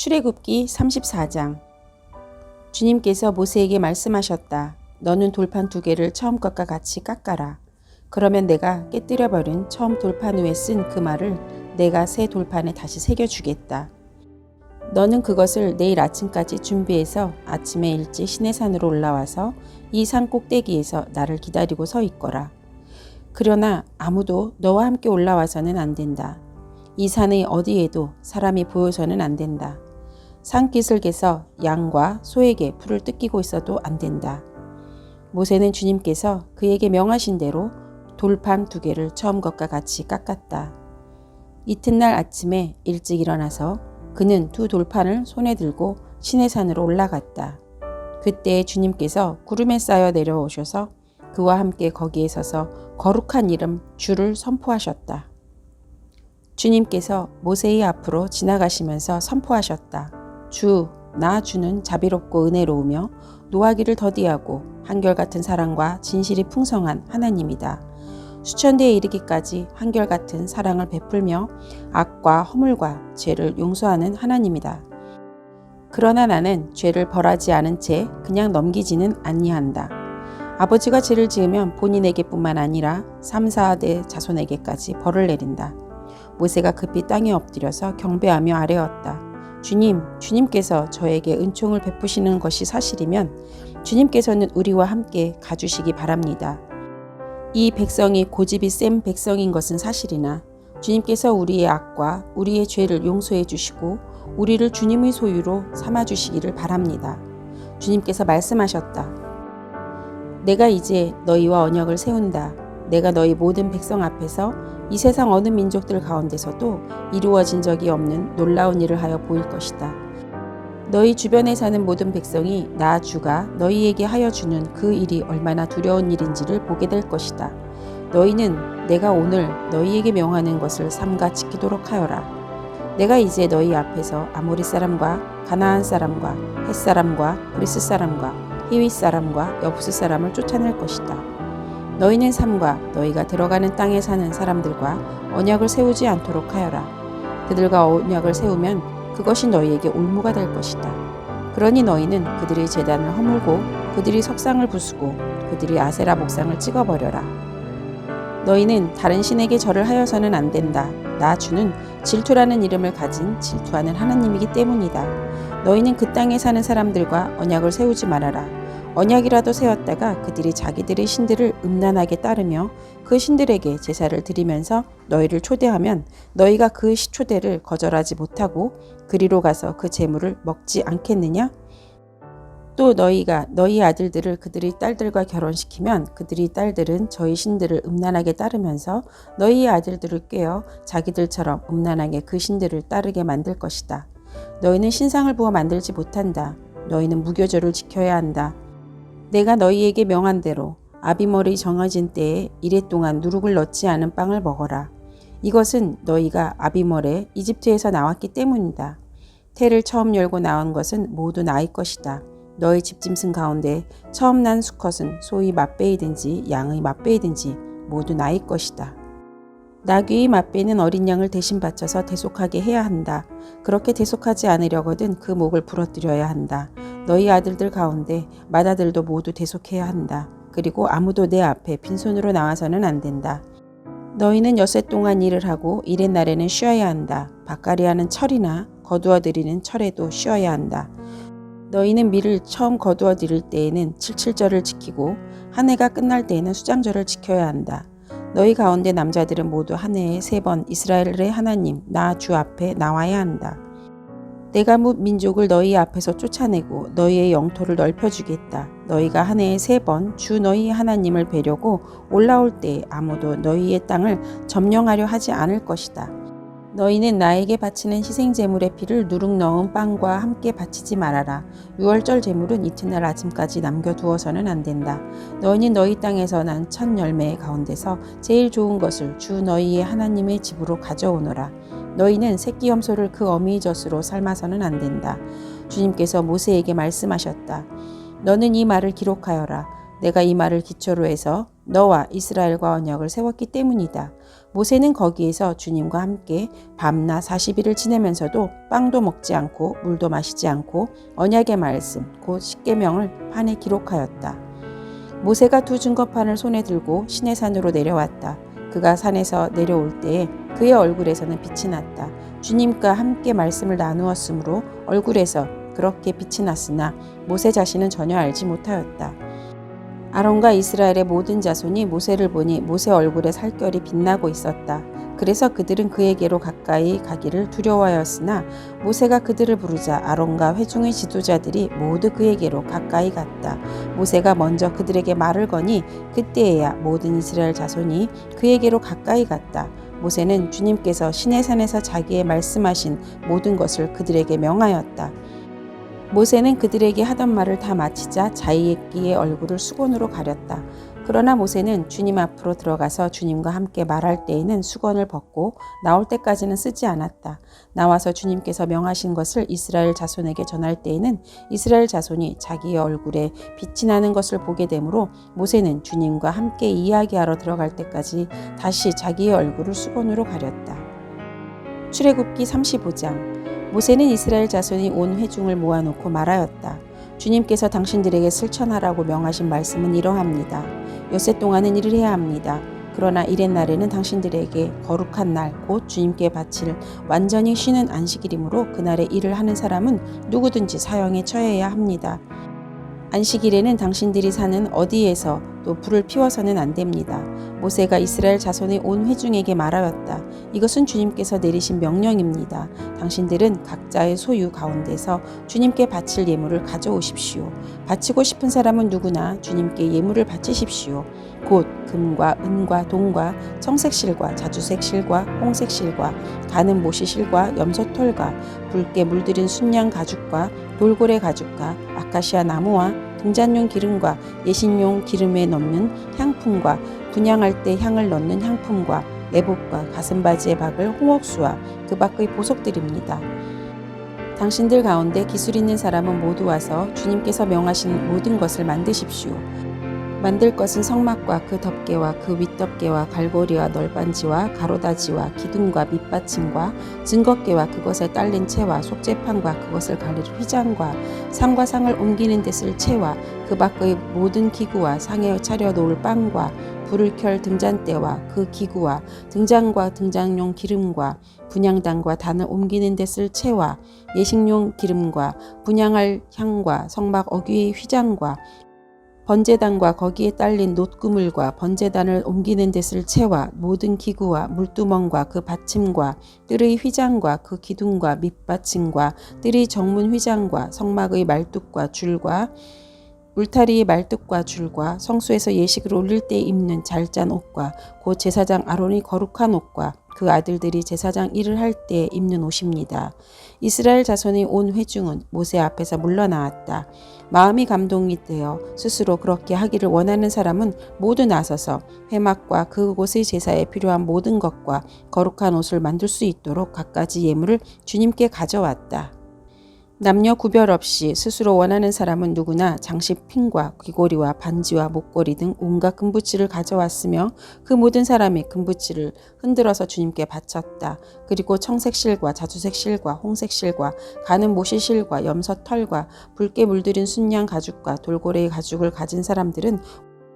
출애굽기 34장. 주님께서 모세에게 말씀하셨다. 너는 돌판 2개를 처음 것과 같이 깎아라. 그러면 내가 깨뜨려버린 처음 돌판 후에 쓴 그 말을 내가 새 돌판에 다시 새겨주겠다. 너는 그것을 내일 아침까지 준비해서 아침에 일찍 시내산으로 올라와서 이 산 꼭대기에서 나를 기다리고 서 있거라. 그러나 아무도 너와 함께 올라와서는 안 된다. 이 산의 어디에도 사람이 보여서는 안 된다. 산기슭에서 양과 소에게 풀을 뜯기고 있어도 안 된다. 모세는 주님께서 그에게 명하신 대로 돌판 2개를 처음 것과 같이 깎았다. 이튿날 아침에 일찍 일어나서 그는 2 돌판을 손에 들고 시내산으로 올라갔다. 그때 주님께서 구름에 쌓여 내려오셔서 그와 함께 거기에 서서 거룩한 이름 주를 선포하셨다. 주님께서 모세의 앞으로 지나가시면서 선포하셨다. 주, 나 주는 자비롭고 은혜로우며 노하기를 더디하고 한결같은 사랑과 진실이 풍성한 하나님이다. 수천대에 이르기까지 한결같은 사랑을 베풀며 악과 허물과 죄를 용서하는 하나님이다. 그러나 나는 죄를 벌하지 않은 채 그냥 넘기지는 아니한다. 아버지가 죄를 지으면 본인에게뿐만 아니라 3, 4대 자손에게까지 벌을 내린다. 모세가 급히 땅에 엎드려서 경배하며 아뢰었다. 주님께서 저에게 은총을 베푸시는 것이 사실이면 주님께서는 우리와 함께 가주시기 바랍니다. 이 백성이 고집이 센 백성인 것은 사실이나 주님께서 우리의 악과 우리의 죄를 용서해 주시고 우리를 주님의 소유로 삼아 주시기를 바랍니다. 주님께서 말씀하셨다. 내가 이제 너희와 언약을 세운다. 내가 너희 모든 백성 앞에서 이 세상 어느 민족들 가운데서도 이루어진 적이 없는 놀라운 일을 하여 보일 것이다. 너희 주변에 사는 모든 백성이 나 주가 너희에게 하여 주는 그 일이 얼마나 두려운 일인지를 보게 될 것이다. 너희는 내가 오늘 너희에게 명하는 것을 삼가 지키도록 하여라. 내가 이제 너희 앞에서 아모리 사람과 가나안 사람과 헷 사람과 브리스 사람과 히윗 사람과 여부스 사람을 쫓아낼 것이다. 너희는 삼가 너희가 들어가는 땅에 사는 사람들과 언약을 세우지 않도록 하여라. 그들과 언약을 세우면 그것이 너희에게 올무가 될 것이다. 그러니 너희는 그들의 제단을 허물고 그들이 석상을 부수고 그들이 아세라 목상을 찍어버려라. 너희는 다른 신에게 절을 하여서는 안 된다. 나 주는 질투라는 이름을 가진 질투하는 하나님이기 때문이다. 너희는 그 땅에 사는 사람들과 언약을 세우지 말아라. 언약이라도 세웠다가 그들이 자기들의 신들을 음란하게 따르며 그 신들에게 제사를 드리면서 너희를 초대하면 너희가 그 초대를 거절하지 못하고 그리로 가서 그 제물을 먹지 않겠느냐? 또 너희가 너희 아들들을 그들의 딸들과 결혼시키면 그들의 딸들은 저희 신들을 음란하게 따르면서 너희의 아들들을 꾀어 자기들처럼 음란하게 그 신들을 따르게 만들 것이다. 너희는 신상을 부어 만들지 못한다. 너희는 무교절을 지켜야 한다. 내가 너희에게 명한 대로 아비멀이 정해진 때에 이래 동안 누룩을 넣지 않은 빵을 먹어라. 이것은 너희가 아비멀에 이집트에서 나왔기 때문이다. 태를 처음 열고 나온 것은 모두 나의 것이다. 너희 집짐승 가운데 처음 난 수컷은 소의 맛배이든지 양의 맛배이든지 모두 나의 것이다. 나귀의 맛배는 어린 양을 대신 바쳐서 대속하게 해야 한다. 그렇게 대속하지 않으려거든 그 목을 부러뜨려야 한다. 너희 아들들 가운데 맏아들도 모두 대속해야 한다. 그리고 아무도 내 앞에 빈손으로 나와서는 안 된다. 너희는 엿새 동안 일을 하고 일의 날에는 쉬어야 한다. 밭갈이 하는 철이나 거두어 들이는 철에도 쉬어야 한다. 너희는 밀을 처음 거두어 들일 때에는 칠칠절을 지키고 한 해가 끝날 때에는 수장절을 지켜야 한다. 너희 가운데 남자들은 모두 한 해에 3번 이스라엘의 하나님 나 주 앞에 나와야 한다. 내가 민족을 너희 앞에서 쫓아내고 너희의 영토를 넓혀주겠다. 너희가 한 해에 3번 주 너희 하나님을 뵈려고 올라올 때 아무도 너희의 땅을 점령하려 하지 않을 것이다. 너희는 나에게 바치는 희생제물의 피를 누룩 넣은 빵과 함께 바치지 말아라. 유월절 제물은 이튿날 아침까지 남겨두어서는 안 된다. 너희는 너희 땅에서 난 첫 열매 가운데서 제일 좋은 것을 주 너희의 하나님의 집으로 가져오너라. 너희는 새끼 염소를 그 어미의 젖으로 삶아서는 안 된다. 주님께서 모세에게 말씀하셨다. 너는 이 말을 기록하여라. 내가 이 말을 기초로 해서 너와 이스라엘과 언약을 세웠기 때문이다. 모세는 거기에서 주님과 함께 밤낮 40일을 지내면서도 빵도 먹지 않고 물도 마시지 않고 언약의 말씀 곧 십계명을 판에 기록하였다. 모세가 두 증거판을 손에 들고 시내산으로 내려왔다. 그가 산에서 내려올 때에 그의 얼굴에서는 빛이 났다. 주님과 함께 말씀을 나누었으므로 얼굴에서 그렇게 빛이 났으나 모세 자신은 전혀 알지 못하였다. 아론과 이스라엘의 모든 자손이 모세를 보니 모세 얼굴에 살결이 빛나고 있었다. 그래서 그들은 그에게로 가까이 가기를 두려워하였으나 모세가 그들을 부르자 아론과 회중의 지도자들이 모두 그에게로 가까이 갔다. 모세가 먼저 그들에게 말을 거니 그때에야 모든 이스라엘 자손이 그에게로 가까이 갔다. 모세는 주님께서 시내산에서 자기의 말씀하신 모든 것을 그들에게 명하였다. 모세는 그들에게 하던 말을 다 마치자 자기의 얼굴을 수건으로 가렸다. 그러나 모세는 주님 앞으로 들어가서 주님과 함께 말할 때에는 수건을 벗고 나올 때까지는 쓰지 않았다. 나와서 주님께서 명하신 것을 이스라엘 자손에게 전할 때에는 이스라엘 자손이 자기의 얼굴에 빛이 나는 것을 보게 되므로 모세는 주님과 함께 이야기하러 들어갈 때까지 다시 자기의 얼굴을 수건으로 가렸다. 출애굽기 35장. 모세는 이스라엘 자손이 온 회중을 모아놓고 말하였다. 주님께서 당신들에게 실천하라고 명하신 말씀은 이러합니다. 엿새 동안은 일을 해야 합니다. 그러나 이렛날에는 당신들에게 거룩한 날 곧 주님께 바칠 완전히 쉬는 안식일이므로 그날에 일을 하는 사람은 누구든지 사형에 처해야 합니다. 안식일에는 당신들이 사는 어디에서 또 불을 피워서는 안 됩니다. 모세가 이스라엘 자손의 온 회중에게 말하였다. 이것은 주님께서 내리신 명령입니다. 당신들은 각자의 소유 가운데서 주님께 바칠 예물을 가져오십시오. 바치고 싶은 사람은 누구나 주님께 예물을 바치십시오. 곧 금과 은과 동과 청색실과 자주색실과 홍색실과 가는 모시실과 염소털과 붉게 물들인 순양 가죽과 돌고래 가죽과 아카시아 나무와 등잔용 기름과 예신용 기름에 넣는 향품과 분향할 때 향을 넣는 향품과 애복과 가슴바지에 박을 홍옥수와 그 밖의 보석들입니다. 당신들 가운데 기술 있는 사람은 모두 와서 주님께서 명하신 모든 것을 만드십시오. 만들 것은 성막과 그 덮개와 그 윗덮개와 갈고리와 널빤지와 가로다지와 기둥과 밑받침과 증거개와 그것에 딸린 채와 속재판과 그것을 가릴 휘장과 상과 상을 옮기는 데 쓸 채와 그 밖의 모든 기구와 상에 차려 놓을 빵과 불을 켤 등잔대와 그 기구와 등잔과 등잔용 기름과 분향단과 단을 옮기는 데 쓸 채와 예식용 기름과 분향할 향과 성막 어귀의 휘장과 번제단과 거기에 딸린 놋그물과 번제단을 옮기는 데 쓸 채와 모든 기구와 물두멍과 그 받침과 뜰의 휘장과 그 기둥과 밑받침과 뜰의 정문 휘장과 성막의 말뚝과 줄과 울타리의 말뚝과 줄과 성소에서 예식을 올릴 때 입는 잘 짠 옷과 곧 제사장 아론이 거룩한 옷과 그 아들들이 제사장 일을 할 때 입는 옷입니다. 이스라엘 자손의 온 회중은 모세 앞에서 물러나왔다. 마음이 감동이 되어 스스로 그렇게 하기를 원하는 사람은 모두 나서서 회막과 그곳의 제사에 필요한 모든 것과 거룩한 옷을 만들 수 있도록 갖가지 예물을 주님께 가져왔다. 남녀 구별 없이 스스로 원하는 사람은 누구나 장식 핀과 귀고리와 반지와 목걸이 등 온갖 금붙이를 가져왔으며 그 모든 사람이 금붙이를 흔들어서 주님께 바쳤다. 그리고 청색실과 자주색실과 홍색실과 가는 모시실과 염소털과 붉게 물들인 순양 가죽과 돌고래의 가죽을 가진 사람들은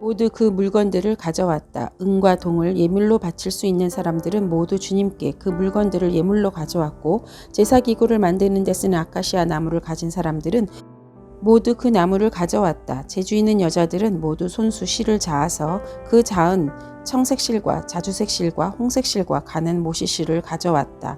모두 그 물건들을 가져왔다. 은과 동을 예물로 바칠 수 있는 사람들은 모두 주님께 그 물건들을 예물로 가져왔고 제사기구를 만드는 데 쓰는 아카시아 나무를 가진 사람들은 모두 그 나무를 가져왔다. 재주 있는 여자들은 모두 손수 실을 자아서 그 자은 청색실과 자주색실과 홍색실과 가는 모시실을 가져왔다.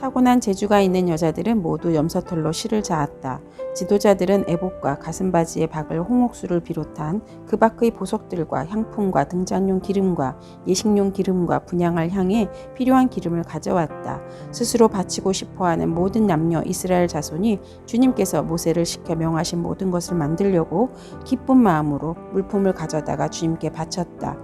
타고난 재주가 있는 여자들은 모두 염소털로 실을 자았다. 지도자들은 애복과 가슴바지에 박을 홍옥수를 비롯한 그 밖의 보석들과 향품과 등잔용 기름과 예식용 기름과 분향할 향에 필요한 기름을 가져왔다. 스스로 바치고 싶어하는 모든 남녀 이스라엘 자손이 주님께서 모세를 시켜 명하신 모든 것을 만들려고 기쁜 마음으로 물품을 가져다가 주님께 바쳤다.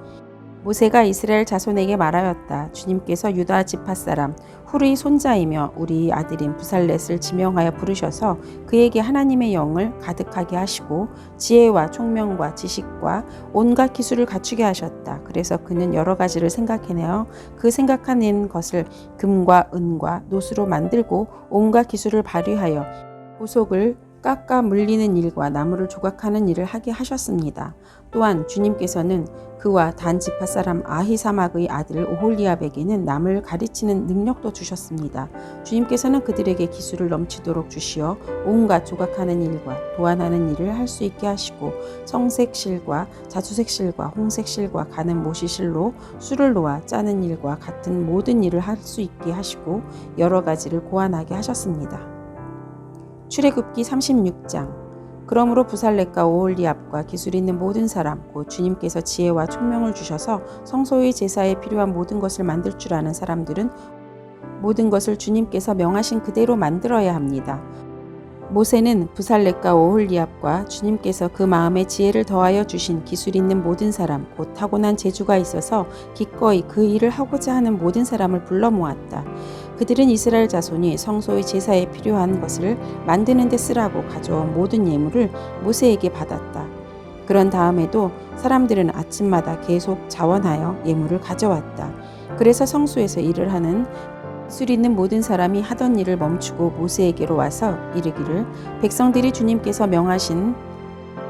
모세가 이스라엘 자손에게 말하였다. 주님께서 유다 지파 사람 훌의 손자이며 우리 아들인 부살렛을 지명하여 부르셔서 그에게 하나님의 영을 가득하게 하시고 지혜와 총명과 지식과 온갖 기술을 갖추게 하셨다. 그래서 그는 여러 가지를 생각해내어 그 생각해낸 것을 금과 은과 노수로 만들고 온갖 기술을 발휘하여 보석을 깎아 물리는 일과 나무를 조각하는 일을 하게 하셨습니다. 또한 주님께서는 그와 단 지파 사람 아히사막의 아들 오홀리압에게는 남을 가르치는 능력도 주셨습니다. 주님께서는 그들에게 기술을 넘치도록 주시어 온갖 조각하는 일과 도안하는 일을 할 수 있게 하시고 청색실과 자주색실과 홍색실과 가는 모시실로 술을 놓아 짜는 일과 같은 모든 일을 할 수 있게 하시고 여러 가지를 고안하게 하셨습니다. 출애굽기 36장. 그러므로 부살렛과 오홀리압과 기술 있는 모든 사람 곧 주님께서 지혜와 총명을 주셔서 성소의 제사에 필요한 모든 것을 만들 줄 아는 사람들은 모든 것을 주님께서 명하신 그대로 만들어야 합니다. 모세는 부살렛과 오홀리압과 주님께서 그 마음에 지혜를 더하여 주신 기술 있는 모든 사람 곧 타고난 재주가 있어서 기꺼이 그 일을 하고자 하는 모든 사람을 불러 모았다. 그들은 이스라엘 자손이 성소의 제사에 필요한 것을 만드는 데 쓰라고 가져온 모든 예물을 모세에게 받았다. 그런 다음에도 사람들은 아침마다 계속 자원하여 예물을 가져왔다. 그래서 성소에서 일을 하는 기술 있는 모든 사람이 하던 일을 멈추고 모세에게로 와서 이르기를 백성들이 주님께서 명하신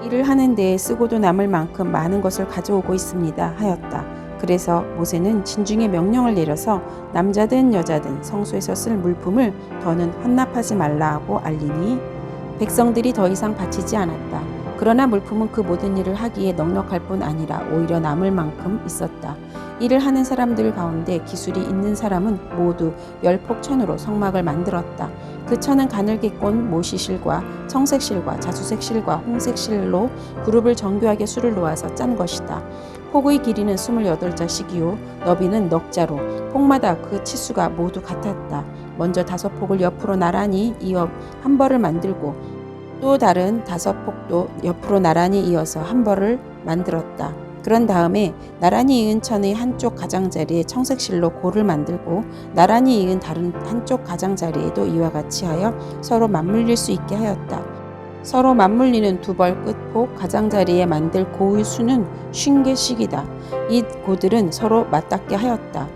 일을 하는 데에 쓰고도 남을 만큼 많은 것을 가져오고 있습니다 하였다. 그래서 모세는 진중에 명령을 내려서 남자든 여자든 성소에서 쓸 물품을 더는 헌납하지 말라 하고 알리니 백성들이 더 이상 바치지 않았다. 그러나 물품은 그 모든 일을 하기에 넉넉할 뿐 아니라 오히려 남을 만큼 있었다. 일을 하는 사람들 가운데 기술이 있는 사람은 모두 열폭천으로 성막을 만들었다. 그 천은 가늘게 꼰 모시실과 청색실과 자주색실과 홍색실로 그룹을 정교하게 수를 놓아서 짠 것이다. 폭의 길이는 28자씩이요 너비는 넉자로 폭마다 그 치수가 모두 같았다. 먼저 5폭을 옆으로 나란히 이어 한 벌을 만들고 또 다른 5폭도 옆으로 나란히 이어서 한 벌을 만들었다. 그런 다음에 나란히 이은 천의 한쪽 가장자리에 청색실로 고를 만들고 나란히 이은 다른 한쪽 가장자리에도 이와 같이 하여 서로 맞물릴 수 있게 하였다. 서로 맞물리는 두 벌 끝폭 가장자리에 만들 고의 수는 50개씩이다. 이 고들은 서로 맞닿게 하였다.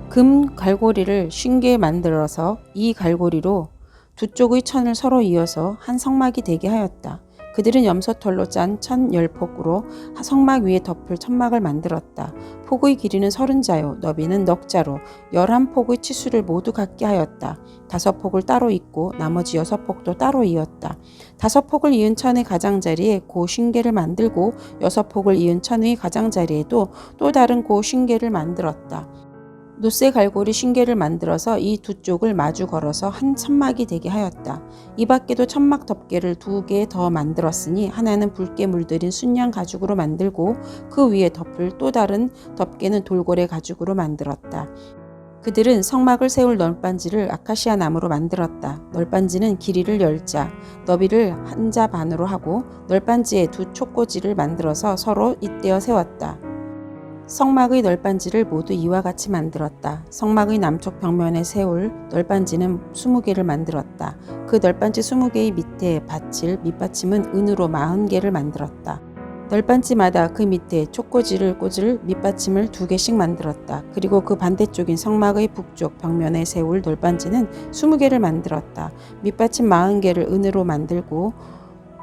금 갈고리를 50개 만들어서 이 갈고리로 두 쪽의 천을 서로 이어서 한 성막이 되게 하였다. 그들은 염소털로 짠 1010폭으로 성막 위에 덮을 천막을 만들었다. 폭의 길이는 30자요 너비는 넉자로 11폭의 치수를 모두 갖게 하였다. 5폭을 따로 잇고 나머지 6폭도 따로 이었다. 5폭을 이은 천의 가장자리에 고 50개를 만들고 6폭을 이은 천의 가장자리에도 또 다른 고 50개를 만들었다. 노쇠 갈고리 50개를 만들어서 이 두 쪽을 마주 걸어서 한 천막이 되게 하였다. 이 밖에도 천막 덮개를 2개 더 만들었으니 하나는 붉게 물들인 순양 가죽으로 만들고 그 위에 덮을 또 다른 덮개는 돌고래 가죽으로 만들었다. 그들은 성막을 세울 널빤지를 아카시아 나무로 만들었다. 널빤지는 길이를 10자, 너비를 1자 반으로 하고 널빤지에 두 촉꽂이를 만들어서 서로 잇대어 세웠다. 성막의 널빤지를 모두 이와 같이 만들었다. 성막의 남쪽 벽면에 세울 널빤지는 20개를 만들었다. 그 널빤지 20개의 밑에 받칠 밑받침은 은으로 40개를 만들었다. 널빤지마다 그 밑에 촉꽂이를 꽂을 밑받침을 2개씩 만들었다. 그리고 그 반대쪽인 성막의 북쪽 벽면에 세울 널빤지는 20개를 만들었다. 밑받침 40개를 은으로 만들고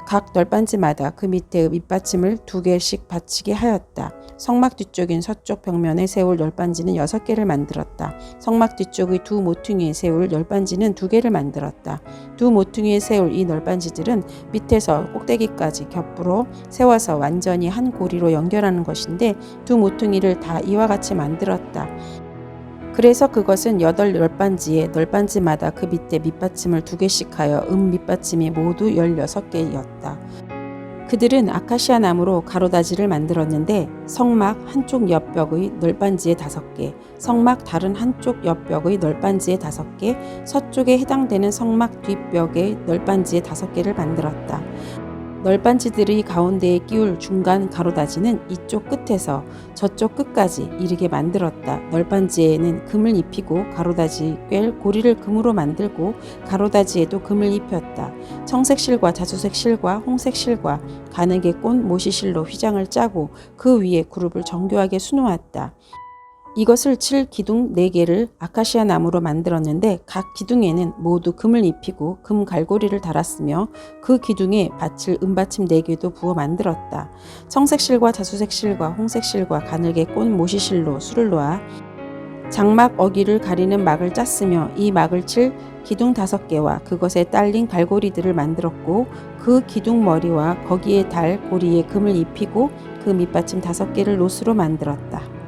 각 널빤지마다 그 밑에 밑받침을 2개씩 받치게 하였다. 성막 뒤쪽인 서쪽 벽면에 세울 널빤지는 6개를 만들었다. 성막 뒤쪽의 두 모퉁이에 세울 널빤지는 2개를 만들었다. 두 모퉁이에 세울 이 널빤지들은 밑에서 꼭대기까지 겹으로 세워서 완전히 한 고리로 연결하는 것인데 두 모퉁이를 다 이와 같이 만들었다. 그래서 그것은 8널빤지에 널빤지마다 그 밑에 밑받침을 2개씩 하여 밑받침이 모두 16개였다. 그들은 아카시아 나무로 가로다지를 만들었는데 성막 한쪽 옆벽의 널빤지에 5개, 성막 다른 한쪽 옆벽의 널빤지에 5개, 서쪽에 해당되는 성막 뒷벽의 널빤지에 5개를 만들었다. 널빤지들의 가운데에 끼울 중간 가로다지는 이쪽 끝에서 저쪽 끝까지 이르게 만들었다. 널빤지에는 금을 입히고 가로다지 꿰 고리를 금으로 만들고 가로다지에도 금을 입혔다. 청색 실과 자주색 실과 홍색 실과 가늘게 꼰 모시실로 휘장을 짜고 그 위에 그룹을 정교하게 수놓았다. 이것을 칠 기둥 4개를 아카시아 나무로 만들었는데 각 기둥에는 모두 금을 입히고 금 갈고리를 달았으며 그 기둥에 받칠 은받침 4개도 부어 만들었다. 청색 실과 자수색 실과 홍색 실과 가늘게 꼰 모시실로 수를 놓아 장막 어기를 가리는 막을 짰으며 이 막을 칠 기둥 5개와 그것에 딸린 갈고리들을 만들었고 그 기둥 머리와 거기에 달 고리에 금을 입히고 그 밑받침 5개를 노수로 만들었다.